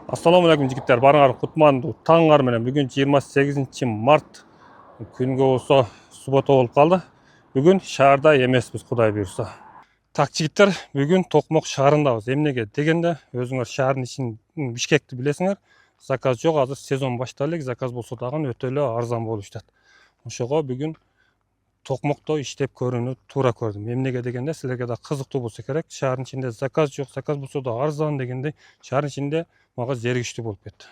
Assalamu alaikum жигиттер, барыңар кутмандуу таңыңар менен. Бүгүн 28 март күнгө болсо суббота болуп калды. Бүгүн шаарда эмеспиз, Кудай буйрса. Так жигиттер, бүгүн Токмок шаарындабыз. Эмнеге дегенде, өзүңөр шаардын ичин Бишкекти билесиңер. Заказ жок, азыр сезон башталды. Заказ болсо дагы өтө эле арзан болуп жатат. Ошого бүгүн Токмокто иштеп көрүүнү туура көрдүм. Эмнеге дегенде, силерге да кызыктуу болсо керек. Шаардын ичинде заказ жок, заказ болсо да арзан дегенде, шаардын ичинде мага зеригиштүү болуп кетти.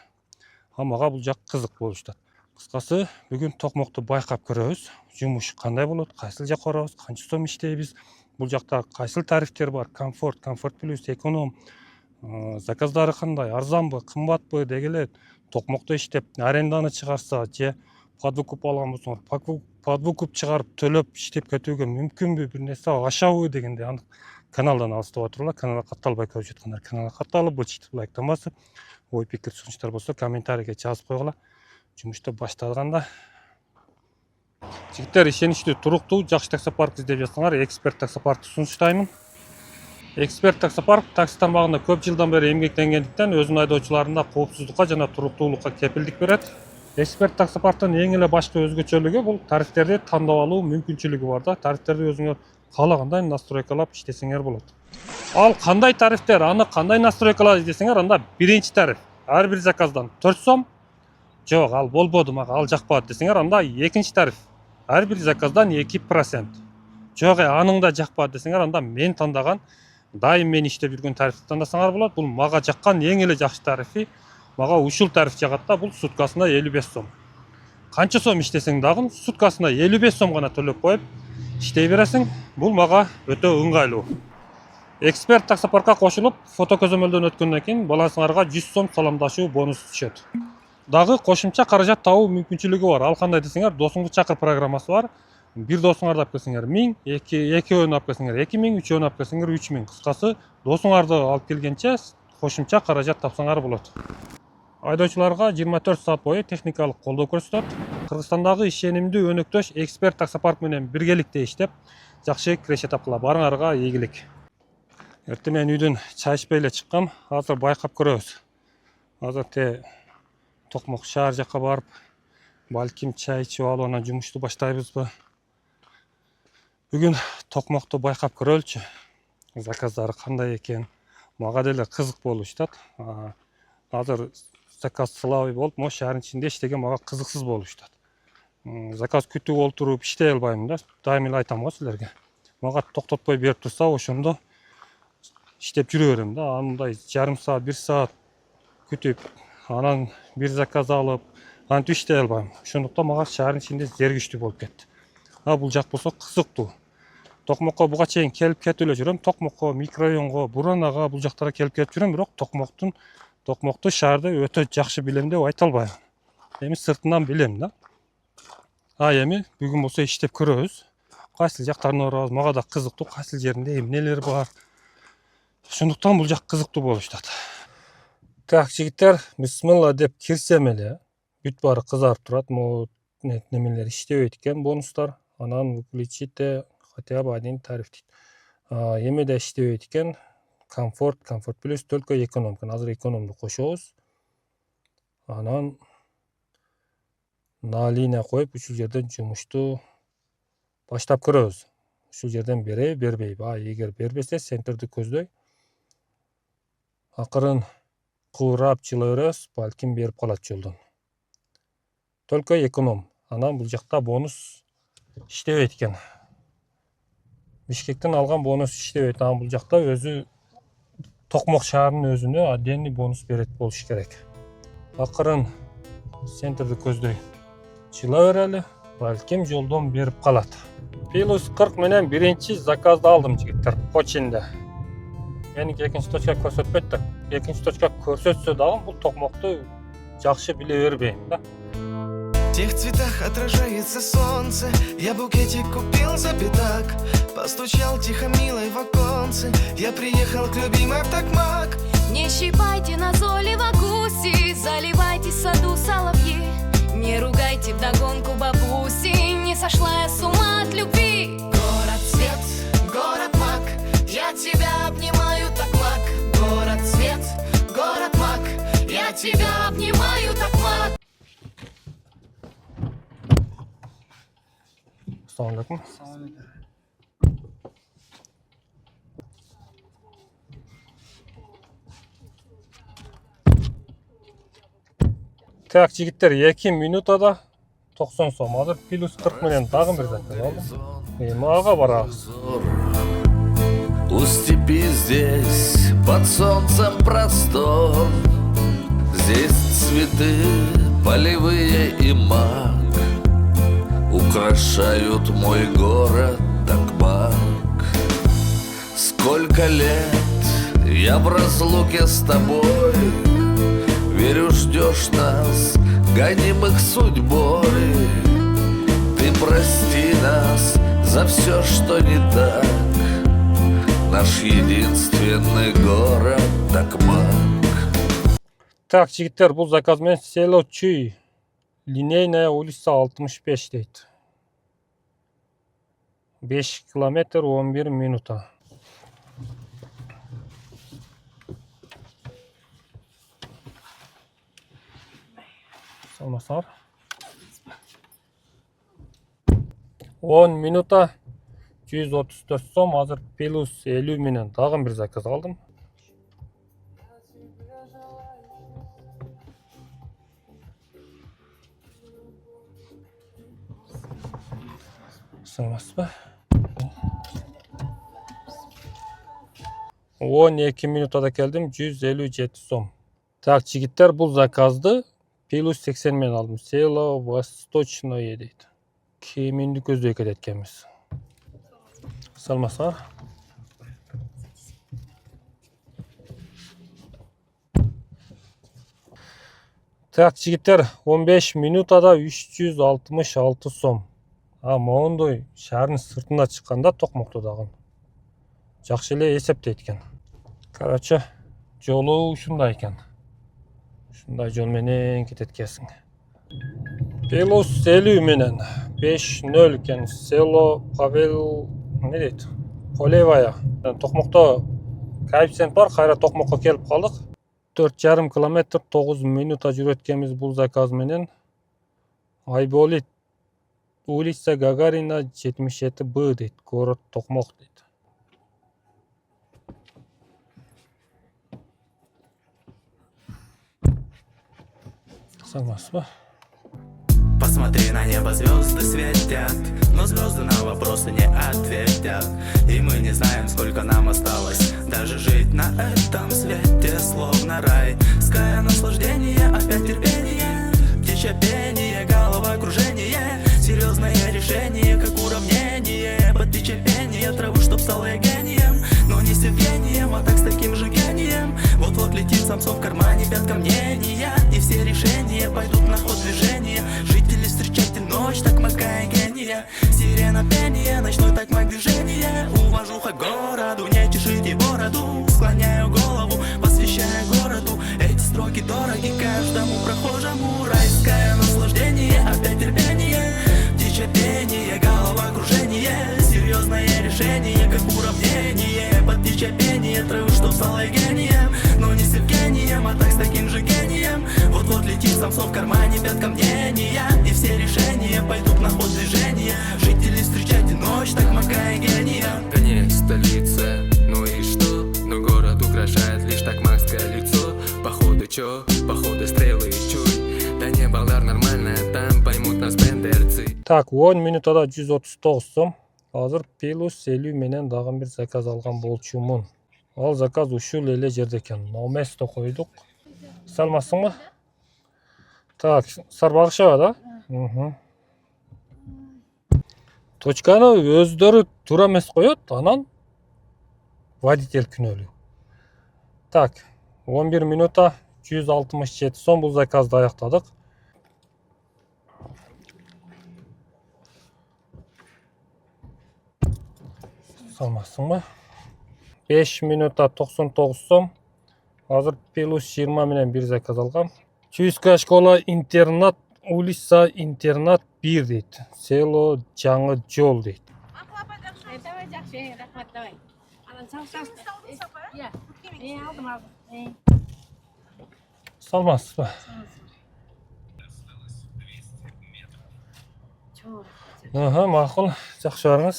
Мага бул жак кызык болуп жатат. Кыскасы, бүгүн Токмокту байкап көрөбүз. Жумуш кандай болот, кайсыл жакка барабыз, канча сом иштейбиз, бул жакта кайсыл тарифтер бар, комфорт плюс, эконом, заказдары кандай, арзанбы, кымбатпы дегеле. Токмокто иштеп аренданы чыгарса же подвыкуп алган болсоңор, подвыкуп чыгарып төлөп иштеп кетүүгө мүмкүнбү, бир нерсе ашабы дегенде аны каналдан алыстап отурлар. Каналга катталбай көрүп жаткандар каналга катталып, булчитип лайктан басып, ой пикир сунуштар болсо комментарийге жазып койгула. Жумушту башталганда жигиттер, ишеничтүү, туруктуу, жакшы таксопарк издеп жатсаңар, Эксперт таксопаркты сунуштаймын. Эксперт таксопарк такси тармагында көп жылдан бери эмгектенгендиктен өзүнүн айдоочуларына коопсуздукка жана туруктуулукка кепилдик берет. Эксперт таксопарктын эң эле башкы өзгөчөлүгү бул тарифтерди тандап алуу мүмкүнчүлүгү бар да. Тарифтерди өзүңөр каалагандай настройкалап иштесеңер болот. Ал кандай тарифтер, аны кандай настройкалап издесеңер, анда биринчи тариф ар бир заказдан 4 сом. Жок, ал болбоду, мага ал жакпады десеңер, анда экинчи тариф ар бир заказдан 2%. Жок, аның да жакпады десеңер, анда мен тандаган, дайым мен иштеп жүргөн тарифти тандасаңар болот. Бул мага жаккан эң эле жакшы тарифи. Мага ушул тариф жагат да, бул суткасына 55 сом. Канча сом иштесең дагы суткасына 55 сом гана төлөп коюп иштей бересиң. Бул мага өтө ыңгайлуу. Эксперт таксопаркка кошулуп, фото көзөмөлдөн өткөндөн кийин балансыңарга 100 сом саламдашуу бонус түшөт. Дагы кошумча каражат табуу мүмкүнчүлүгү бар. Ал кандай десеңер, досуңду чакыр программасы бар. Бир досуңарды алып келсеңер 1000, экөөнү алып келсеңер 2000, үчөөнү алып келсеңер 3000. Кыскасы, досуңарды алып келгенче кошумча каражат тапсаңар болот. Айдоочуларга 24 саат бою техникалык колдоо көрсөтөт. Кыргызстандагы ишенимдүү өнөктөш Эксперт таксопарк менен биргеликте иштеп, жакшы киреше тапкыла. Барыңарга ийгилик. Эртең мен үйдөн чай ичпей эле чыккам. Азыр байкап көрөбүз. Азыр Токмок шаар жакка барып, балким чай ичип алып, анан жумушту баштайбызбы. Бүгүн Токмокту байкап көрөлүчү. Заказдары кандай экен? Мага деле кызык болуп жатат. Азыр заказ слабый болуп, могу шаардын ичинде иштеген мага кызыксыз болуп жатат. Заказ күтүп олтуруп иштей албайм да. Дайым эле айтам го силерге. Мага токтотпой берип турса, ошондо иштеп жүрө берем да. Андай жарым саат, 1 саат күтүп, анан бир заказ алып, антип иштей албайм. Ошондуктан мага шаардын ичинде зеригиштүү болуп кетти. Бул жак болсо кызыктуу. Токмокко буга чейин келип кетип эле жүрөм. Токмокко, микрорайонго, Буранага, бул жактарга келип кетип жүрөм, бирок Токмокту шаарды өтө жакшы билем деп айта албайм. Эми сыртынан билем да. Эми бүгүн болсо иштеп көрөбүз. Кайсыл жактарына барабыз, мага да кызыктуу, кайсыл жеринде эмнелер бар. Ошондуктан бул жак кызыктуу болуп жатат. Так, жигиттер, бисмилла деп кирсем эле, бүт баары кызарып турат. Могу немелер иштебейт экен, бонустар. Анан выключите хотя бы один тариф дейт. Эмеде иштебейт экен? Комфорт плюс, только эконом. Азыр экономду кошобуз. Анан на линия коюп, ушул жерден жумушту баштап көрөбүз. Ушул жерден бербейби. Эгер бербесе, центрди көздөй. Акырын куурап жыла беребиз, балким берип калат жолдон. Только эконом. Анан бул жакта бонус иштебейт экен. Бишкектен алган бонус иштебейт. Анан бул жакта өзү Токмок шаарынын өзүнө отдельный бонус берет болуш керек. Акырын центрди көздөй жыла берели, балким жолдон берип калат. Плюс 40 менен биринчи заказды алдым, жигиттер, Починде. Меники экинчи точка көрсөтпөйт да. Экинчи точка көрсөтсө дагы бул Токмокту жакшы биле бербейм да. В тех цветах отражается солнце. Я букетик купил за пятак. Постучал тихо милой в оконце. Я приехал к любимой в Токмак. Не щипайте назойливо гуси, заливайте в саду соловьи. Не ругайте вдогонку бабуси, не сошла я с ума от любви. Город свет, город мак, я тебя обнимаю, Токмак. Город свет, город мак, я Я тебя обнимаю так мало. Assalamualaikum. Так, жігіттер, 2 минутада 90 сом. Азыр плюс 40 менен дагы бир заказ алдым. Мага барабыз. У степи здесь под солнцем простор. Здесь цветы полевые и мак украшают мой город Токмак. Сколько лет я в разлуке с тобой, верю, ждешь нас, гонимых судьбой. Ты прости нас за все, что не так. Наш единственный город Токмак. Так, жігіттер, бұл заказмен село Чуй, линейная улица 65 дейді. 5 километр 11 минута. Салмасар. 10 минута 134 сом, азыр плюс 50 менен дагы бир заказ алдым. Салмасызбы? 12 минутада келдим, 157 сом. Так, жигиттер, бул заказды плюс 80 менен алдым. Село Восточное дейт. Кеминди көздөй кетет экенбиз. Салмасыздар. Так, жигиттер, 15 минутада 366 сом. Мондой шаардын сыртына чыкканда Токмокто дагы жакшы эле эсептейт экен. Короче, жолу ушундай экен. Ушундай жол менен кетет экенсиң. Плюс 50 менен 5-0 экен. Село Павел не дейт? Полевая. Токмокто коэффициент бар, кайра Токмокко келип калдык. 4,5 километр 9 минута жүрөт экенбиз бул заказ менен. Айболит улица Гагарина 77Б дейт. Город Токмок дейт. Согласна? Посмотри на небо, звезды светят, но звезды на вопросы не ответят. И мы не знаем, сколько нам осталось даже жить на этом свете, словно рай. Ская наслаждение, опять терпение, птичье пение, головокружение. Серьезное решение, как уравнение, под птичье пение траву, чтоб стал я гением. Но не с Евгением, а так с таким же гением. Вот-вот летит самцов в кармане, пятка мнения. И все решения пойдут на ход движения. Жители, встречайте ночь, Токмака и гения. Сирена пение, ночной Токмак движение. Уважуха городу, не чешите бороду. Склоняю голову, посвящая городу. Эти строки дороги каждому прохожему. Райское наслаждение, опять терпение. Птичье пение, головокружение. Серьезное решение, как уравнение. Под птичье пение травы, что стало гением. Но не с Евгением, а так с таким же гением. Вот-вот летит самцов в кармане, пятка мнения. И все решения пойдут на ход движения. Жители, встречайте ночь, Токмака и гения. Конец столицы, ну и что? Но город украшает лишь токмакское лицо. Походу чё? Походу стрелы и чуй. Да не, балдар нормально, там поймут нас бендерцы. Так, 10 минутада 139 сом. Азыр плюс 50 менен дагы бир заказ алган болчумун. Ал заказ ушул эле жерде экен. Номесто койдук. Салмасыңбы? Так, Сарбагышева да? Точканы өздөрү туура эмес коёт, анан водитель күнөөлүү. Так, 11 минута 167 сом бул заказды аяктадык. Салмасыңбы? 5 минута 99 сом. Азыр плюс 20 менен бир заказ алгам. Чуйская школа интернат, улица интернат 1 дейт. Село Жаңы жол дейт. Давай жақсы, рахмат, давай. Анан Саламатсызбы? Мақұл, жақсы барыңыз.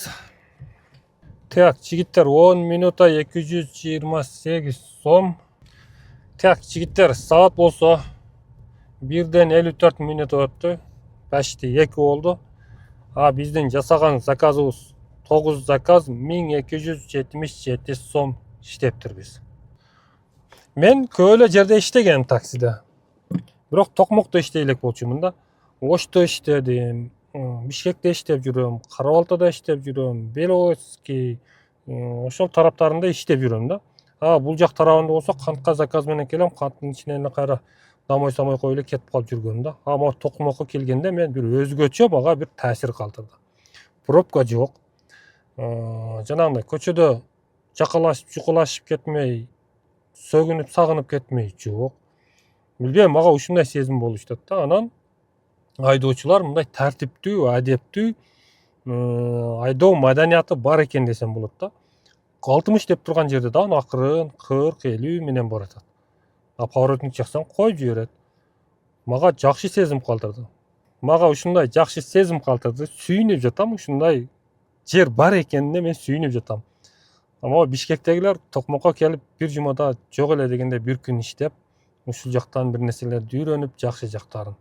Так, жігіттер, 10 минута 228 сом. Так, жігіттер, сағат болса 1-ден 54 минут өтті. Почти 2 болды. Біздің жасаған заказыбыз 9 заказ 1277 сом іштептір біз. Мен көйлі жерде іштеген таксиде. Бірақ тоқмоқта іштейлік болчумын да. Ошто іштедім, Бишкекте иштеп жүрөм, Карабалтада иштеп жүрөм, Беловодский, ошол тараптарында иштеп жүрөм да. Бул жак тарабында болсо кантка заказ менен келем, канттын ичинен эле кайра дамой-самой коюп кетип калып жүргөм да. Могу токмокко келгенде мен бир өзгөчө мага бир таасир калтырды. Пробка жок. Жанагындай көчөдө жакалашып, жукулашып кетмей, сөгүнүп, сагынып кетмей жок. Билбейм, мага ушундай сезим болуштат да. Анан айдоочулар мындай тартиптүү, адептүү, айдоо маданияты бар экен десем болот да. 60 деп турган жерде да акырын 40-50 менен баратат. Поворотник жаксан коюп жиберет. Мага жакшы сезим калтырды. Мага ушундай жакшы сезим калтырды. Сүйүнүп жатам, ушундай жер бар экенине мен сүйүнүп жатам. Ама Бишкектегилер токмокко келип бир жумада жок эле дегенде бир күн иштеп, ушул жактан бир нерселерди үйрөнүп, жакшы жактарын,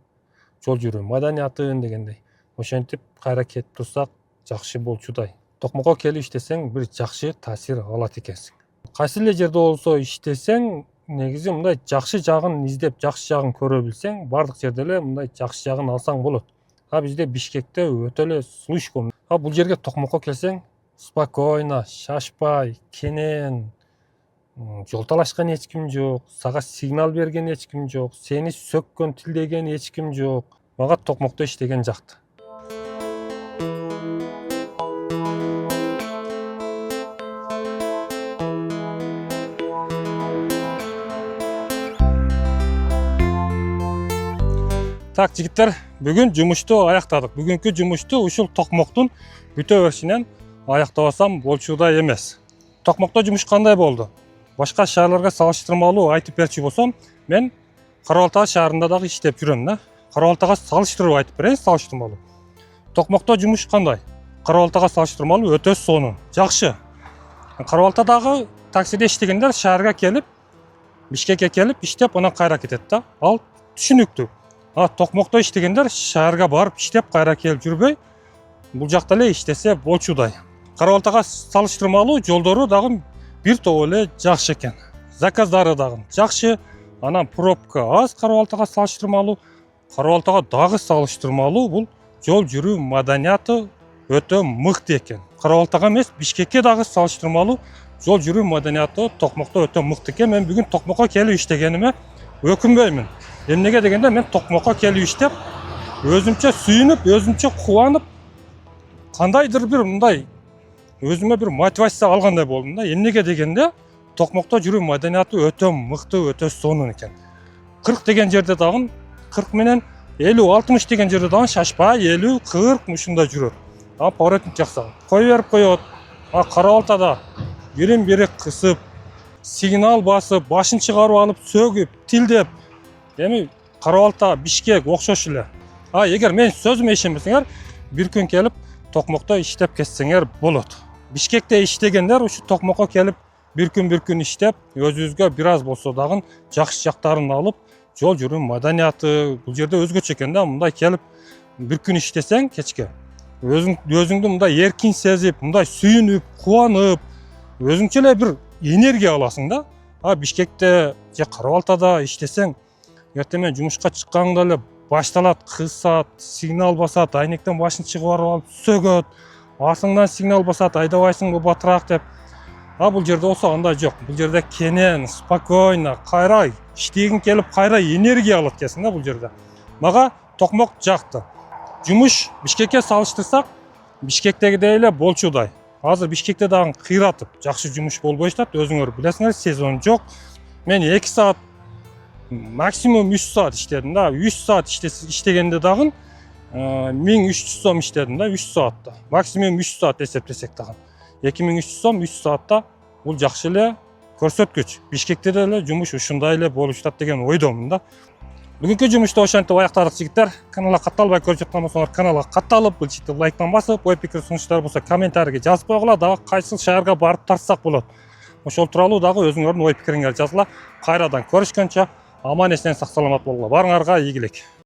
жол жүрүү маданиятын дегендей. Ошентип кайра кетип турсак жакшы болчудай. Токмокко келип иштесең бир жакшы таасир алат экенсиң. Кайсы эле жерде болсо иштесең, негизи мындай жакшы жагын издеп, жакшы жагын көрө билсең, бардык жерде эле мындай жакшы жагын алсаң болот. Бизде Бишкекте өтө эле слишком. Бул жерге токмокко келсең, спокойно, шашпай, кенен, жол талашкан эч ким жок, сага сигнал берген эч ким жок, сени сөккөн, тилдеген эч ким жок. Мага токмокто иштеген жакты. Так, жигиттер, бүгүн жумушту аяктадык. Бүгүнкү жумушту ушул токмоктун бүтө беришинен аяктабасам болчудай эмес. Токмокто жумуш кандай болду? Башка шаарларга салыштырмалуу айтып берчү болсом, мен Карабалта шаарында дагы иштеп жүрөм да. Карабалтага салыштырып айтып берейин, салыштырмалуу. Токмокто жумуш кандай? Карабалтага салыштырмалуу өтө сонун, жакшы. Карабалтадагы таксиде иштегендер шаарга келип, Бишкекке келип иштеп, анан кайра кетет да. Ал түшүнүктүү. Токмокто иштегендер шаарга барып иштеп, кайра келип жүрбөй, бул жакта эле иштесе болчудай. Карабалтага салыштырмалуу жолдору дагы бир топ эле жакшы экен. Заказдары дагы жакшы. Анан пробка аз Карабалтага салыштырмалуу. Карабалтага дагы салыштырмалуу бул жол жүрүү маданияты өтө мыкты экен. Карабалтага эмес, Бишкекке дагы салыштырмалуу жол жүрүү маданияты Токмокто өтө мыкты экен. Мен бүгүн Токмокко келип иштегениме өкүнбөймүн. Эмнеге дегенде мен Токмокко келип иштеп, өзүмчө сүйүнүп, өзүмчө кубанып, кандайдыр бир мындай өзүмө бир мотивация алгандай болдум да. Эмнеге дегенде Токмокто жүрүү маданияты өтө мыкты, өтө сонун экен. 40 деген жерде дагы 40 менен 50-60 деген жерде дагы шашпай 50-40 ушундай жүрөт. Поворотник жакса кой берип коет. Карабалтада бирин-бири кысып, сигнал басып, башын чыгарып алып, сөгүп, тилдеп. Эми Карабалта, Бишкек окшош эле. Эгер мен сөзүмө ишенбесеңер, бир күн келип Токмокто иштеп кетсеңер болот. Бишкекте иштегендер ушу Токмокко келип бир күн иштеп, өзүбүзгө бир аз болсо дагы жакшы жактарын алып, жол жүрүү маданияты бул жерде өзгөчө экен да. Мындай келип бир күн иштесең кечке, өзүңдү мындай эркин сезип, мындай сүйүнүп, кубанып, өзүңчө эле бир энергия аласың да. Бишкекте же Карабалтада иштесең, эртең жумушка чыкканда эле башталат, кысат, сигнал басат, айнектен башын чыгарып алып сөгөт, артыңдан сигнал басат, айдабайсыңбы батыраак деп. Бул жерде болсо андай жок. Бул жерде кенен, спокойно, кайра иштегиң келип, кайра энергия алат экенсиң да бул жерде. Мага Токмок жакты. Жумуш Бишкекке салыштырсак, Бишкектегидей эле болчудай. Азыр Бишкекте дагы кыйратып, жакшы жумуш болбой жатат, өзүңөр билесиңер, сезон жок. Мен 2 саат, максимум 3 саат иштедим да. 3 саат иштегенде дагы 1300 сом иштедим да, 3 саатта. Максимум 3 саат эсептесек дагы. 2300 сом 3 саатта бул жакшы эле көрсөткүч. Бишкекте деле жумуш ушундай эле болуп жатат деген ойдомун да. Бүгүнкү жумушты ошентип аяктадык жигиттер. Каналга катталбай көрүп жаткан болсоңор каналга катталып, булчитти лайктан басып, ой пикир сунуштар болсо комментарийге жазып койгула, дагы кайсыл шаарга барып тартсак болот. Ошол тууралуу дагы өзүңөрдүн ой пикириңерди жазгыла. Кайрадан көрүшкөнчө аман эсен сак саламат болгула. Барыңарга ийгилик.